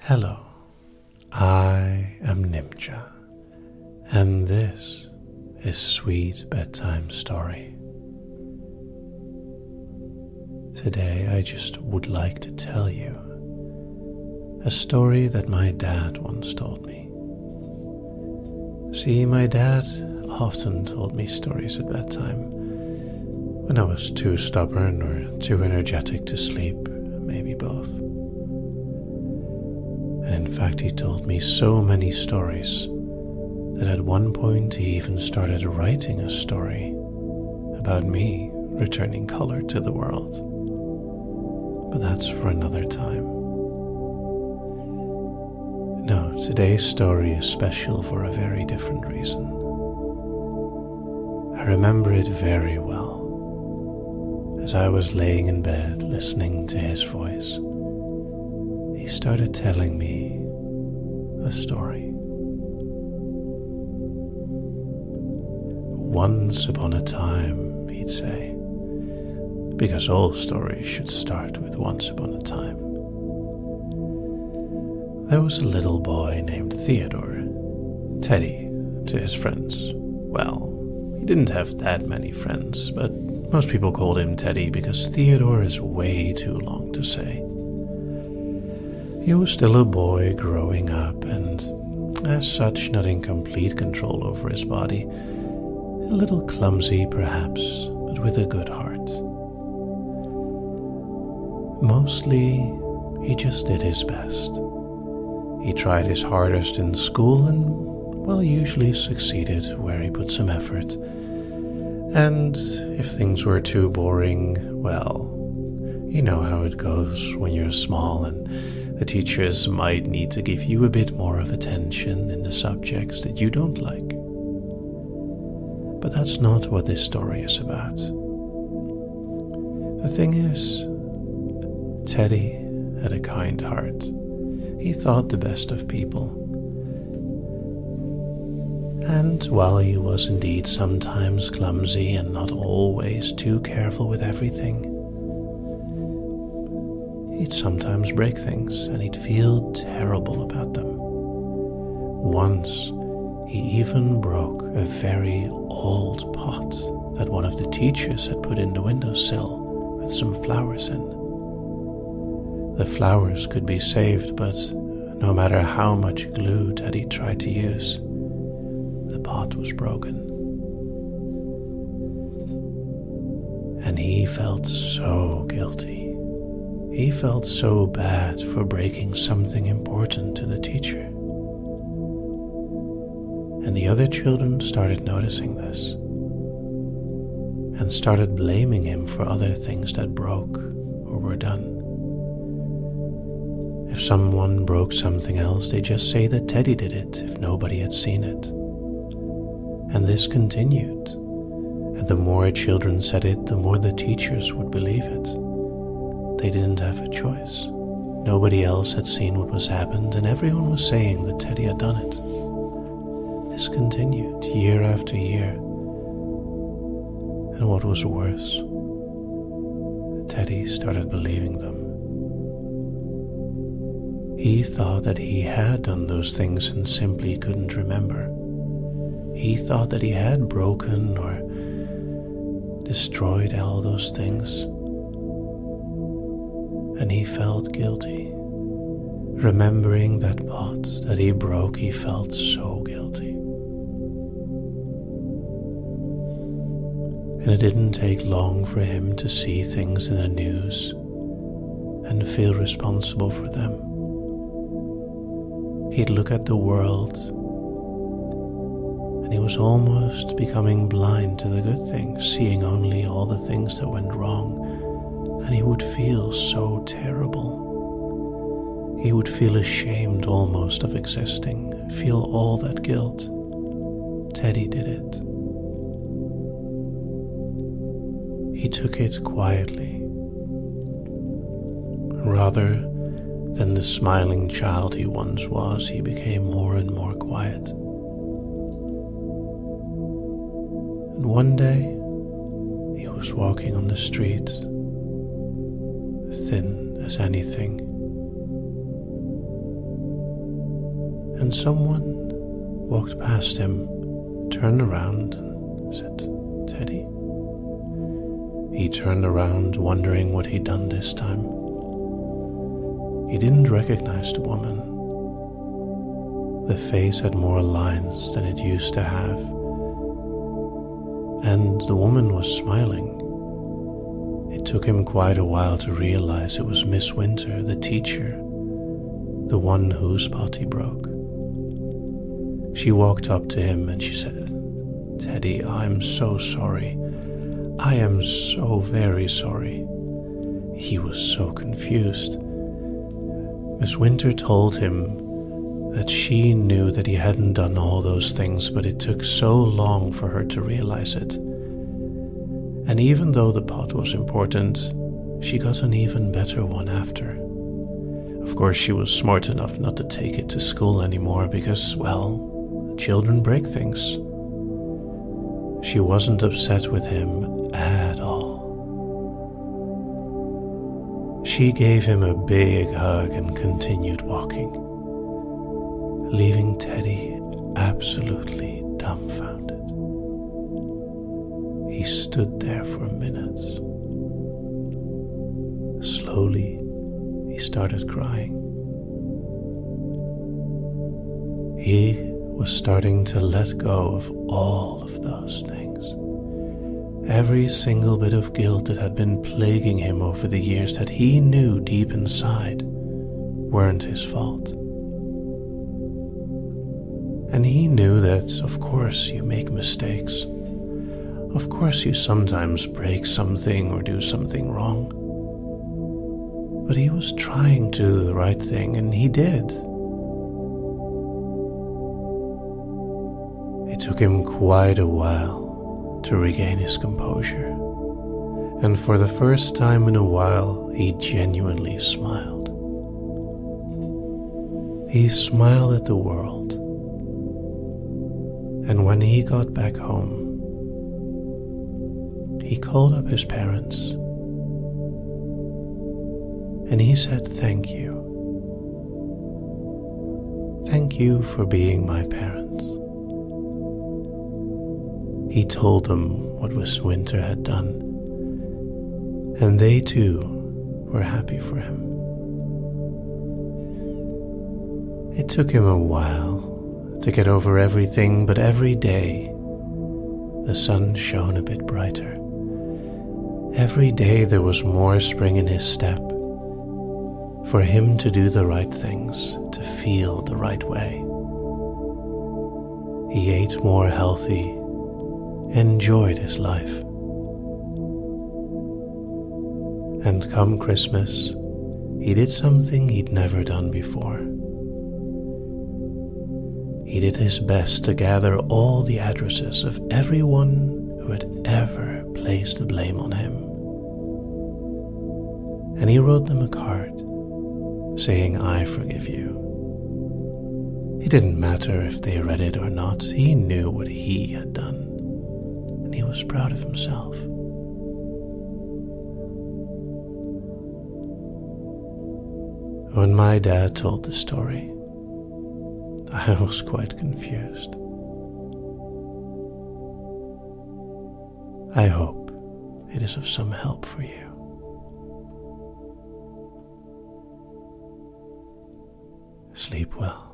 Hello, I am Nimja, and this is Sweet Bedtime Story. Today I just would like to tell you a story that my dad once told me. See, my dad often told me stories at bedtime when I was too stubborn or too energetic to sleep, maybe both. And in fact, he told me so many stories that at one point he even started writing a story about me returning color to the world. But that's for another time. No, today's story is special for a very different reason. I remember it very well. As I was laying in bed listening to his voice, he started telling me a story. Once upon a time, he'd say, because all stories should start with once upon a time. There was a little boy named Theodore, Teddy to his friends. Well, he didn't have that many friends, but most people called him Teddy because Theodore is way too long to say. He was still a boy growing up and, as such, not in complete control over his body. A little clumsy, perhaps, but with a good heart. Mostly, he just did his best. He tried his hardest in school and, well, usually succeeded where he put some effort. And if things were too boring, well, you know how it goes when you're small and the teachers might need to give you a bit more of attention in the subjects that you don't like. But that's not what this story is about. The thing is, Teddy had a kind heart. He thought the best of people. And while he was indeed sometimes clumsy and not always too careful with everything, he'd sometimes break things and he'd feel terrible about them. Once, he even broke a very old pot that one of the teachers had put in the windowsill with some flowers in. The flowers could be saved, but no matter how much glue Teddy tried to use, the pot was broken. And he felt so guilty. He felt so bad for breaking something important to the teacher. And the other children started noticing this and started blaming him for other things that broke or were done. If someone broke something else, they just say that Teddy did it if nobody had seen it. And this continued. And the more children said it, the more the teachers would believe it. They didn't have a choice. Nobody else had seen what was happened, and everyone was saying that Teddy had done it. This continued year after year. And what was worse, Teddy started believing them. He thought that he had done those things and simply couldn't remember. He thought that he had broken or destroyed all those things. And he felt guilty. Remembering that pot that he broke, he felt so guilty. And it didn't take long for him to see things in the news and feel responsible for them. He'd look at the world and he was almost becoming blind to the good things, seeing only all the things that went wrong. And he would feel so terrible. He would feel ashamed almost of existing, feel all that guilt. Teddy did it. He took it quietly. Rather than the smiling child he once was, he became more and more quiet. And one day, he was walking on the street, thin as anything, and someone walked past him, turned around and said, "Teddy?" He turned around, wondering what he'd done this time. He didn't recognize the woman. The face had more lines than it used to have, and the woman was smiling. It took him quite a while to realize it was Miss Winter, the teacher, the one whose spot he broke. She walked up to him and she said, "Teddy, I'm so sorry. I am so very sorry." He was so confused. Miss Winter told him that she knew that he hadn't done all those things, but it took so long for her to realize it. And even though the pot was important, she got an even better one after. Of course, she was smart enough not to take it to school anymore because, well, children break things. She wasn't upset with him at all. She gave him a big hug and continued walking, leaving Teddy absolutely dumbfounded. He stood there for minutes. Slowly, he started crying. He was starting to let go of all of those things. Every single bit of guilt that had been plaguing him over the years that he knew deep inside weren't his fault. And he knew that, of course, you make mistakes. Of course, you sometimes break something or do something wrong. But he was trying to do the right thing, and he did. It took him quite a while to regain his composure, and for the first time in a while, he genuinely smiled. He smiled at the world, and when he got back home, he called up his parents, and he said, "Thank you. Thank you for being my parents." He told them what Miss Winter had done, and they too were happy for him. It took him a while to get over everything, but every day the sun shone a bit brighter. Every day there was more spring in his step, for him to do the right things, to feel the right way. He ate more healthy, enjoyed his life. And come Christmas, he did something he'd never done before. He did his best to gather all the addresses of everyone who had ever placed the blame on him. And he wrote them a card saying, "I forgive you." It didn't matter if they read it or not. He knew what he had done, and he was proud of himself. When my dad told the story, I was quite confused. I hope it is of some help for you. Sleep well.